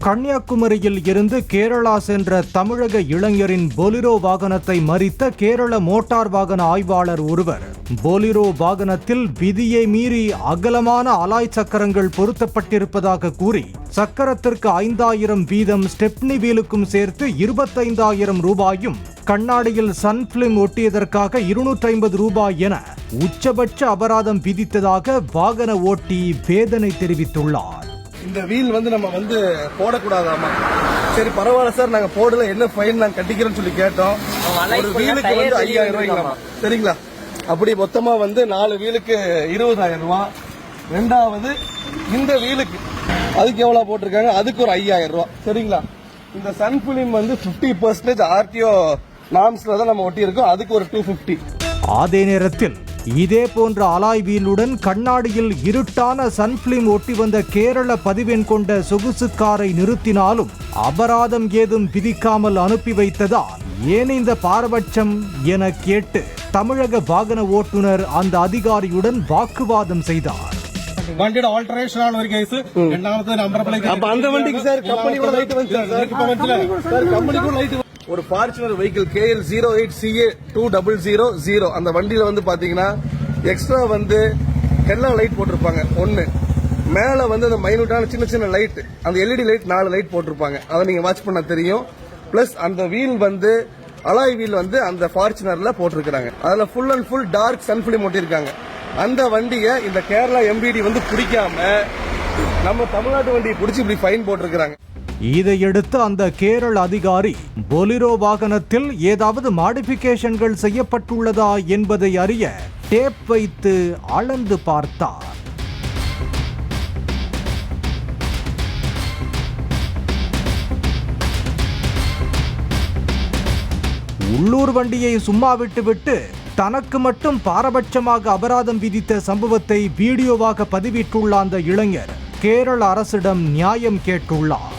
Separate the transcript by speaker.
Speaker 1: கன்னியாகுமரியில் இருந்து கேரளா சென்ற தமிழக இளைஞரின் பொலிரோ வாகனத்தை மறித்த கேரள மோட்டார் வாகன ஆய்வாளர் ஒருவர் பொலிரோ வாகனத்தில் விதியை மீறி அகலமான அலாய் சக்கரங்கள் பொருத்தப்பட்டிருப்பதாக கூறி சக்கரத்திற்கு 5000 வீதம் ஸ்டெப்னி வீலுக்கும் சேர்த்து 25,000 ரூபாயும் கண்ணாடியில் சன் பிலிம் ஒட்டியதற்காக 250 ரூபாய் என உச்சபட்ச அபராதம் விதித்ததாக வாகன ஓட்டி வேதனை தெரிவித்துள்ளார்.
Speaker 2: இந்த வீல் நம்ம போடக்கூடாதாமா? சரி பரவாயில்ல சார், நாங்க போடல, என்ன ஃபைன் நாங்க கட்டிக்கிறோம்னு சொல்லி கேட்டோம். ஒரு வீலுக்கு 5000 ரூபாய்ங்களாமா, சரிங்களா? அப்படி மொத்தமா 4 வீலுக்கு 20,000 ரூபாய். ரெண்டாவது இந்த வீலுக்கு அதுக்கு எவ்வளவு போட்டிருக்காங்க, அதுக்கு ஒரு 5000 ரூபாய், சரிங்களா? இந்த சன் பிலிம் 50% ஆர்டிஓ நார்ம்ஸ்ல தான் நம்ம ஒட்டி இருக்கோம், அதுக்கு ஒரு 250.
Speaker 1: அதே நேரத்தில் இதே போன்ற அலாய் வீலுடன் கண்ணாடியில் இருட்டான சன் பிலிம் ஒட்டி வந்த கேரள பதிவெண் கொண்ட சொகுசு காரை நிறுத்தினாலும் அபராதம் ஏதும் விதிக்காமல் அனுப்பி வைத்ததால் ஏன் இந்த பாரபட்சம் என கேட்டு தமிழக வாகன ஓட்டுநர் அந்த அதிகாரியுடன் வாக்குவாதம் செய்தார்.
Speaker 3: വണ്ടിയുടെ ഓൾട്ടറേഷൻ ആണ് ഒരു കേസ്, രണ്ടാമത്തെ നമ്പർ പ്ലേറ്റ്.
Speaker 2: അപ്പൊ அந்த வண்டிக்கு சார் கம்பெனியோட லைட் வந்து சார் கம்பெனிக்கு லைட். ஒரு ஃபார்ச்சுனர் வெஹிக்கிள் KL 08CA 2000 அந்த வண்டியில பாத்தீங்கன்னா எக்ஸ்ட்ரா எல்லா லைட் போட்டிருப்பாங்க. ஒன்னு மேல அந்த மைனூட்டான சின்ன சின்ன லைட், அந்த LED லைட் 4 லைட் போட்டிருப்பாங்க. அதை நீங்க வாட்ச் பண்ண தெரியும். பிளஸ் அந்த வீல் அலாய் வீல் அந்த ஃபார்ச்சுனர்ல போட்டிருக்காங்க. அதுல full and full dark sun film ஒட்டிருக்காங்க. அந்த வண்டியை இந்த கேரளா MBD பிடிக்காம நம்ம தமிழ்நாட்டு வண்டியை பிடிச்சி இப்படி ஃபைன் போட்டிருக்காங்க.
Speaker 1: இதையடுத்து அந்த கேரள அதிகாரி பொலிரோ வாகனத்தில் ஏதாவது மாடிஃபிகேஷன்கள் செய்யப்பட்டுள்ளதா என்பதை அறிய டேப் வைத்து அளந்து பார்த்தார். உள்ளூர் வண்டியை சும்மா விட்டுவிட்டு தனக்கு மட்டும் பாரபட்சமாக அபராதம் விதித்த சம்பவத்தை வீடியோவாக பதிவிட்டுள்ள அந்த இளைஞர் கேரள அரசிடம் நியாயம் கேட்டுள்ளார்.